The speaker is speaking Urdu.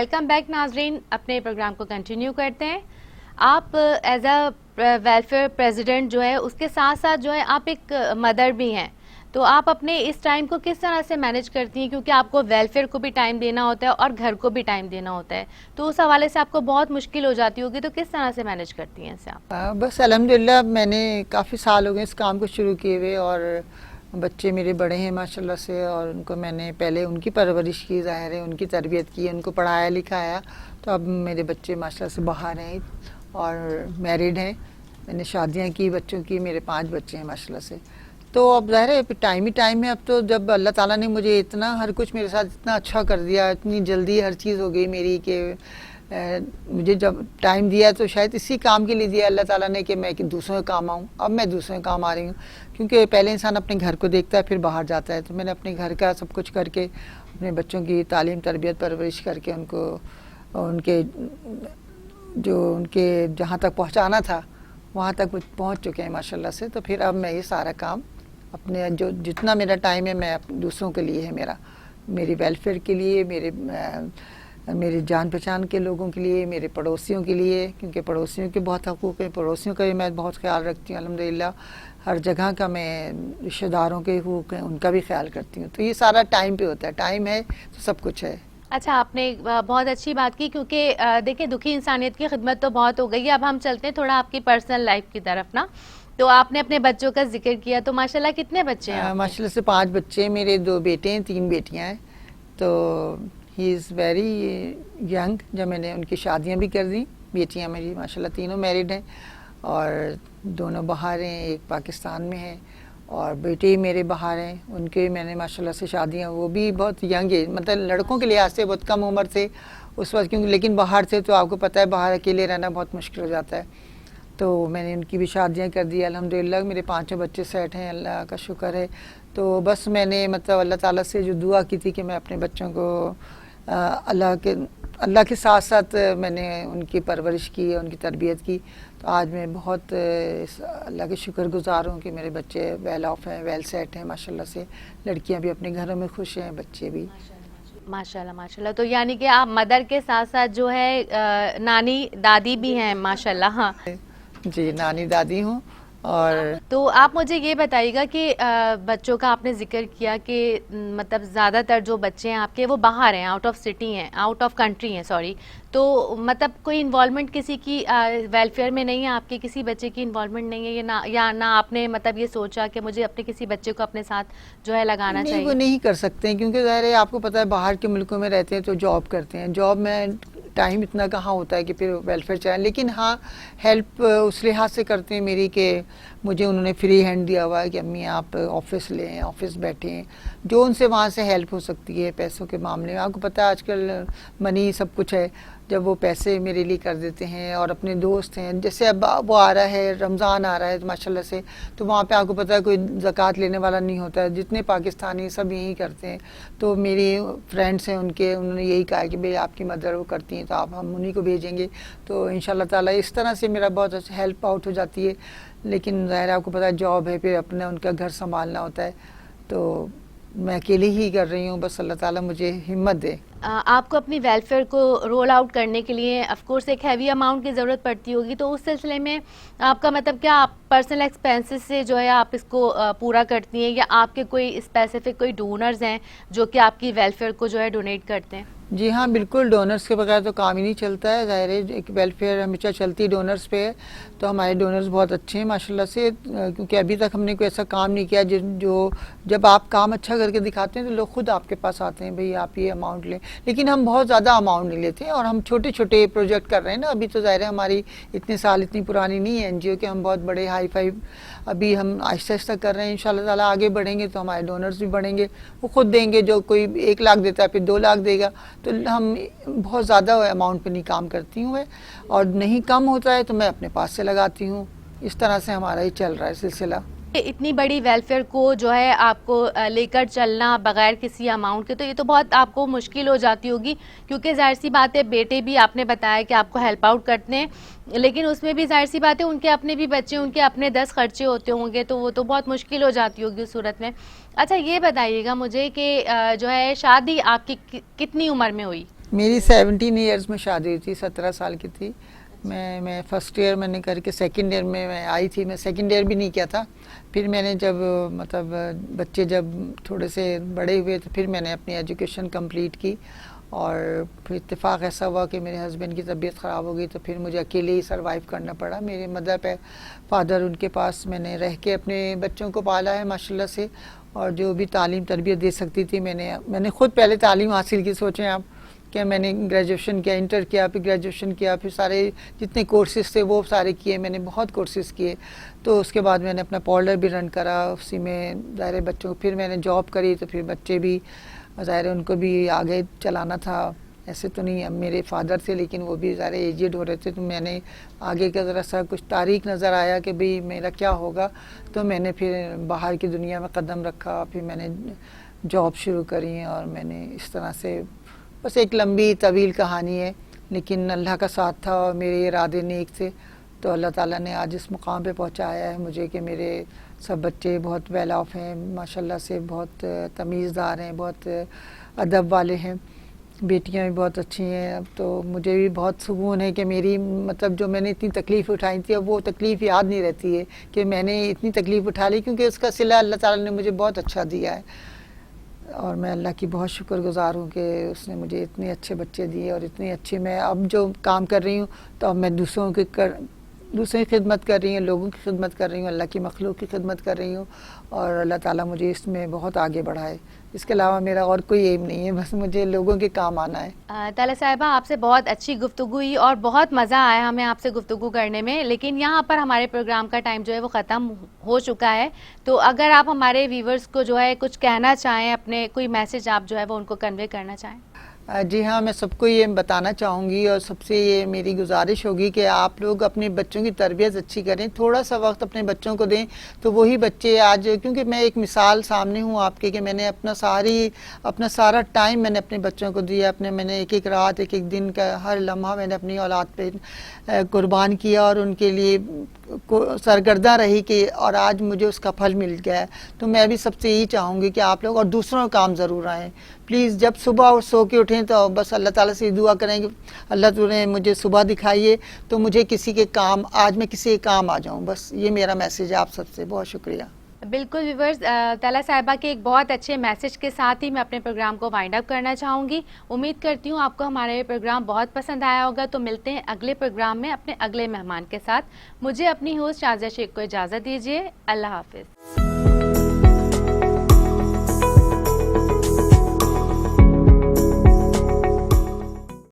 ویلکم بیک ناظرین، اپنے پروگرام کو کنٹینیو کرتے ہیں. آپ ایز اے ویلفیئر پریزیڈنٹ جو ہے اس کے ساتھ ساتھ جو ہے آپ ایک مدر بھی ہیں، تو آپ اپنے اس ٹائم کو کس طرح سے مینیج کرتی ہیں؟ کیونکہ آپ کو ویلفیئر کو بھی ٹائم دینا ہوتا ہے اور گھر کو بھی ٹائم دینا ہوتا ہے، تو اس حوالے سے آپ کو بہت مشکل ہو جاتی ہوگی، تو کس طرح سے مینیج کرتی ہیں اسے آپ؟ بس الحمدللہ میں نے کافی سال ہو گئے اس کام کو شروع کیے ہوئے، اور بچے میرے بڑے ہیں ماشاءاللہ سے، اور ان کو میں نے پہلے ان کی پرورش کی، ظاہر ہے ان کی تربیت کی، ان کو پڑھایا لکھایا. تو اب میرے بچے ماشاءاللہ سے باہر ہیں اور میریڈ ہیں. میں نے شادیاں کی بچوں کی، میرے 5 بچے ہیں ماشاءاللہ سے. تو اب ظاہر ہے ٹائم ہی ٹائم ہے. اب تو جب اللہ تعالیٰ نے مجھے اتنا ہر کچھ میرے ساتھ اتنا اچھا کر دیا، اتنی جلدی ہر چیز ہو گئی میری کہ مجھے جب ٹائم دیا تو شاید اسی کام کے لیے دیا اللہ تعالیٰ نے کہ میں دوسروں کے کام آؤں. اب میں دوسروں کے کام آ رہی ہوں، کیونکہ پہلے انسان اپنے گھر کو دیکھتا ہے پھر باہر جاتا ہے. تو میں نے اپنے گھر کا سب کچھ کر کے اپنے بچوں کی تعلیم تربیت پرورش کر کے ان کو ان کے جہاں تک پہنچانا تھا وہاں تک پہنچ چکے ہیں ماشاءاللہ سے. تو پھر اب میں یہ سارا کام اپنے جتنا میرا ٹائم ہے میں دوسروں کے لیے ہے، میری ویلفیئر کے لیے، میرے جان پہچان کے لوگوں کے لیے، میرے پڑوسیوں کے لیے، کیونکہ پڑوسیوں کے بہت حقوق ہیں، پڑوسیوں کا بھی میں بہت خیال رکھتی ہوں الحمدللہ. ہر جگہ کا میں رشتہ داروں کے حقوق ہیں ان کا بھی خیال کرتی ہوں. تو یہ سارا ٹائم پہ ہوتا ہے، ٹائم ہے تو سب کچھ ہے. اچھا، آپ نے بہت اچھی بات کی، کیونکہ دیکھیں دکھی انسانیت کی خدمت تو بہت ہو گئی ہے. اب ہم چلتے ہیں تھوڑا آپ کی پرسنل لائف کی طرف نا. تو آپ نے اپنے بچوں کا ذکر کیا، تو ماشاءاللہ کتنے بچے ہیں؟ ماشاءاللہ سے 5 بچے ہیں میرے، 2 بیٹے ہیں 3 بیٹیاں ہیں. تو ہی از ویری ینگ. جب میں نے ان کی شادیاں بھی کر دیں. بیٹیاں میری ماشاءاللہ تینوں میرڈ ہیں اور دونوں باہر ہیں، ایک پاکستان میں ہے، اور بیٹے میرے باہر ہیں. ان کے میں نے ماشاءاللہ سے شادیاں، وہ بھی بہت ینگ ہے، مطلب لڑکوں کے لحاظ سے بہت کم عمر تھے اس وقت، کیونکہ لیکن باہر تھے تو آپ کو پتہ ہے باہر اکیلے رہنا بہت مشکل ہو جاتا ہے. تو میں نے ان کی بھی شادیاں کر دی الحمدللہ. میرے 5 بچے سیٹ ہیں، اللہ کا شکر ہے. تو بس میں نے مطلب اللہ تعالیٰ سے جو دعا کی تھی کہ میں اپنے بچوں کو اللہ کے ساتھ ساتھ میں نے ان کی پرورش کی، ان کی تربیت کی. تو آج میں بہت اللہ کے شکر گزار ہوں کہ میرے بچے ویل آف ہیں، ویل سیٹ ہیں ماشاءاللہ سے. لڑکیاں بھی اپنے گھروں میں خوش ہیں، بچے بھی ماشاءاللہ ماشاءاللہ. تو یعنی کہ آپ مدر کے ساتھ ساتھ جو ہے نانی دادی بھی ہیں ماشاءاللہ. ہاں جی، نانی دادی ہوں. اور تو آپ مجھے یہ بتائیے گا کہ بچوں کا آپ نے ذکر کیا کہ مطلب زیادہ تر جو بچے ہیں آپ کے وہ باہر ہیں، آؤٹ آف سٹی ہیں، آؤٹ آف کنٹری ہیں سوری. تو مطلب کوئی انوالومنٹ کسی کی ویلفیئر میں نہیں ہے؟ آپ کے کسی بچے کی انوالومنٹ نہیں ہے یا نہ آپ نے مطلب یہ سوچا کہ مجھے اپنے کسی بچے کو اپنے ساتھ جو ہے لگانا چاہیے؟ نہیں، وہ نہیں کر سکتے ہیں، کیونکہ ظاہر ہے آپ کو پتہ ہے باہر کے ملکوں میں رہتے ہیں تو جاب کرتے ہیں. جاب میں ٹائم اتنا کہاں ہوتا ہے کہ پھر ویلفیئر چاہیں. لیکن ہاں ہیلپ اس لحاظ سے کرتے ہیں میری کہ مجھے انہوں نے فری ہینڈ دیا ہوا ہے کہ امی آپ آفس لیں، آفس بیٹھیں، جو ان سے وہاں سے ہیلپ ہو سکتی ہے پیسوں کے معاملے میں. آپ کو پتہ ہے آج کل منی سب کچھ ہے، جب وہ پیسے میرے لیے کر دیتے ہیں. اور اپنے دوست ہیں، جیسے اب وہ آ رہا ہے، رمضان آ رہا ہے ماشاءاللہ سے، تو وہاں پہ آپ کو پتہ ہے کوئی زکوٰۃ لینے والا نہیں ہوتا ہے. جتنے پاکستانی سب یہی کرتے ہیں. تو میری فرینڈس ہیں انہوں نے یہی کہا کہ بھئی آپ کی مدر وہ کرتی ہیں تو ہم انہیں کو بھیجیں گے. تو انشاءاللہ تعالیٰ اس طرح سے میرا بہت اچھا ہیلپ آؤٹ ہو جاتی ہے. لیکن ظاہر آپ کو پتہ ہے جاب ہے، پھر اپنا ان کا گھر سنبھالنا ہوتا ہے. تو میں اکیلے ہی کر رہی ہوں، بس اللہ تعالیٰ مجھے ہمت دے. آپ کو اپنی ویلفیئر کو رول آؤٹ کرنے کے لیے آف کورس ایک ہیوی اماؤنٹ کی ضرورت پڑتی ہوگی. تو اس سلسلے میں آپ کا مطلب کیا آپ پرسنل ایکسپینسز سے جو ہے آپ اس کو پورا کرتی ہیں، یا آپ کے کوئی اسپیسیفک کوئی ڈونرز ہیں جو کہ آپ کی ویلفیئر کو جو ہے ڈونیٹ کرتے ہیں؟ جی ہاں بالکل، ڈونرز کے بغیر تو کام ہی نہیں چلتا ہے. ظاہر ہے ایک ویلفیئر ہمیشہ چلتی ڈونرز پہ ہے. تو ہمارے ڈونرز بہت اچھے ہیں ماشاءاللہ سے، کیونکہ ابھی تک ہم نے کوئی ایسا کام نہیں کیا جو جب آپ کام اچھا کر کے دکھاتے ہیں تو لوگ خود آپ کے پاس آتے ہیں، بھئی آپ یہ اماؤنٹ لیں. لیکن ہم بہت زیادہ اماؤنٹ نہیں لیتے ہیں، اور ہم چھوٹے چھوٹے پروجیکٹ کر رہے ہیں نا. ابھی تو ظاہر ہے ہماری اتنے سال اتنی پرانی نہیں ہے این جی او کہ ہم بہت بڑے ہائی فائی، ابھی ہم آہستہ آہستہ کر رہے ہیں. انشاءاللہ تعالیٰ آگے بڑھیں گے تو ہمارے ڈونرز بھی بڑھیں گے، وہ خود دیں گے. جو کوئی 1 لاکھ دیتا ہے پھر 2 لاکھ دے گا. تو ہم بہت زیادہ اماؤنٹ پہ نہیں کام کرتی ہوں میں، اور نہیں کم ہوتا ہے تو میں اپنے پاس سے لگاتی ہوں. اس طرح سے ہمارا یہ چل رہا ہے سلسلہ. اتنی بڑی ویلفیئر کو جو ہے آپ کو لے کر چلنا بغیر کسی اماؤنٹ کے، تو یہ تو بہت آپ کو مشکل ہو جاتی ہوگی. کیونکہ ظاہر سی بات ہے بیٹے بھی آپ نے بتایا کہ آپ کو ہیلپ آؤٹ کرتے ہیں، لیکن اس میں بھی ظاہر سی بات ہے ان کے اپنے بھی بچے، ان کے اپنے 10 خرچے ہوتے ہوں گے، تو وہ تو بہت مشکل ہو جاتی ہوگی اس صورت میں. اچھا یہ بتائیے گا مجھے کہ جو ہے شادی آپ کی کتنی عمر میں ہوئی؟ میری 17 ایئرز میں شادی ہوئی تھی, 17 سال کی تھی میں فرسٹ ایئر میں نے کر کے سیکنڈ ایئر میں آئی تھی. میں سیکنڈ ایئر بھی نہیں کیا تھا. پھر میں نے جب مطلب بچے جب تھوڑے سے بڑے ہوئے تو پھر میں نے اپنی ایجوکیشن کمپلیٹ کی, اور پھر اتفاق ایسا ہوا کہ میرے ہسبینڈ کی طبیعت خراب ہو گئی تو پھر مجھے اکیلے ہی سروائیو کرنا پڑا. میرے مدر پہ فادر ان کے پاس میں نے رہ کے اپنے بچوں کو پالا ہے ماشاءاللہ سے, اور جو بھی تعلیم تربیت دے سکتی تھی میں نے خود پہلے تعلیم حاصل کی. سوچیں آپ کہ میں نے گریجویشن کیا, انٹر کیا, پھر گریجویشن کیا, پھر سارے جتنے کورسز تھے وہ سارے کیے میں نے, بہت کورسز کیے. تو اس کے بعد میں نے اپنا پارلر بھی رن کرا, اسی میں ظاہر بچوں کو, پھر میں نے جاب کری تو پھر بچے بھی ظاہر ان کو بھی آگے چلانا تھا. ایسے تو نہیں میرے فادر تھے لیکن وہ بھی ظاہر ایجڈ ہو رہے تھے, تو میں نے آگے کا ذرا سا کچھ تاریخ نظر آیا کہ بھئی میرا کیا ہوگا, تو میں نے پھر باہر کی دنیا میں قدم رکھا. پھر میں نے جاب شروع کری اور میں نے اس طرح سے, بس ایک لمبی طویل کہانی ہے, لیکن اللہ کا ساتھ تھا اور میرے ارادے نیک تھے تو اللہ تعالیٰ نے آج اس مقام پہ پہنچایا ہے مجھے کہ میرے سب بچے بہت ویل آف ہیں ماشاءاللہ سے, بہت تمیزدار ہیں, بہت ادب والے ہیں, بیٹیاں بھی بہت اچھی ہیں. اب تو مجھے بھی بہت سکون ہے کہ میری مطلب جو میں نے اتنی تکلیف اٹھائی تھی اب وہ تکلیف یاد نہیں رہتی ہے کہ میں نے اتنی تکلیف اٹھا لی, کیونکہ اس کا صلہ اللہ تعالیٰ نے مجھے بہت اچھا دیا ہے. اور میں اللہ کی بہت شکر گزار ہوں کہ اس نے مجھے اتنے اچھے بچے دیے, اور اتنے اچھے میں اب جو کام کر رہی ہوں تو اب میں دوسروں کی خدمت کر رہی ہوں, لوگوں کی خدمت کر رہی ہوں, اللہ کی مخلوق کی خدمت کر رہی ہوں, اور اللہ تعالیٰ مجھے اس میں بہت آگے بڑھائے. اس کے علاوہ میرا اور کوئی ایم نہیں ہے, بس مجھے لوگوں کے کام آنا ہے. طلعت صاحبہ آپ سے بہت اچھی گفتگو ہوئی اور بہت مزہ آیا ہمیں آپ سے گفتگو کرنے میں, لیکن یہاں پر ہمارے پروگرام کا ٹائم جو ہے وہ ختم ہو چکا ہے. تو اگر آپ ہمارے ویورز کو جو ہے کچھ کہنا چاہیں, اپنے کوئی میسج آپ جو ہے وہ ان کو کنوے کرنا چاہیں. جی ہاں, میں سب کو یہ بتانا چاہوں گی اور سب سے یہ میری گزارش ہوگی کہ آپ لوگ اپنے بچوں کی تربیت اچھی کریں, تھوڑا سا وقت اپنے بچوں کو دیں تو وہی بچے آج, کیونکہ میں ایک مثال سامنے ہوں آپ کے کہ میں نے اپنا سارا ٹائم میں نے اپنے بچوں کو دیا, میں نے ایک ایک رات ایک ایک دن کا ہر لمحہ میں نے اپنی اولاد پہ قربان کیا اور ان کے لیے سرگرداں رہی کہ, اور آج مجھے اس کا پھل مل گیا ہے. تو میں بھی سب سے یہی چاہوں گی کہ آپ لوگ اور دوسروں کا کام ضرور آئیں پلیز. جب صبح سو کے اٹھیں تو بس اللہ تعالیٰ سے دعا کریں کہ اللہ تعالیٰ نے مجھے صبح دکھائیے تو مجھے کسی کے کام, آج میں کسی کے کام آ جاؤں. بس یہ میرا میسیج ہے آپ سب سے. بہت شکریہ. بالکل ویورز, طلعت صاحبہ کے ایک بہت اچھے میسج کے ساتھ ہی میں اپنے پروگرام کو وائنڈ اپ کرنا چاہوں گی. امید کرتی ہوں آپ کو ہمارا یہ پروگرام بہت پسند آیا ہوگا. تو ملتے ہیں اگلے پروگرام میں اپنے اگلے مہمان کے ساتھ. مجھے اپنی ہوسٹ شازیہ شیخ کو اجازت دیجیے. اللہ حافظ.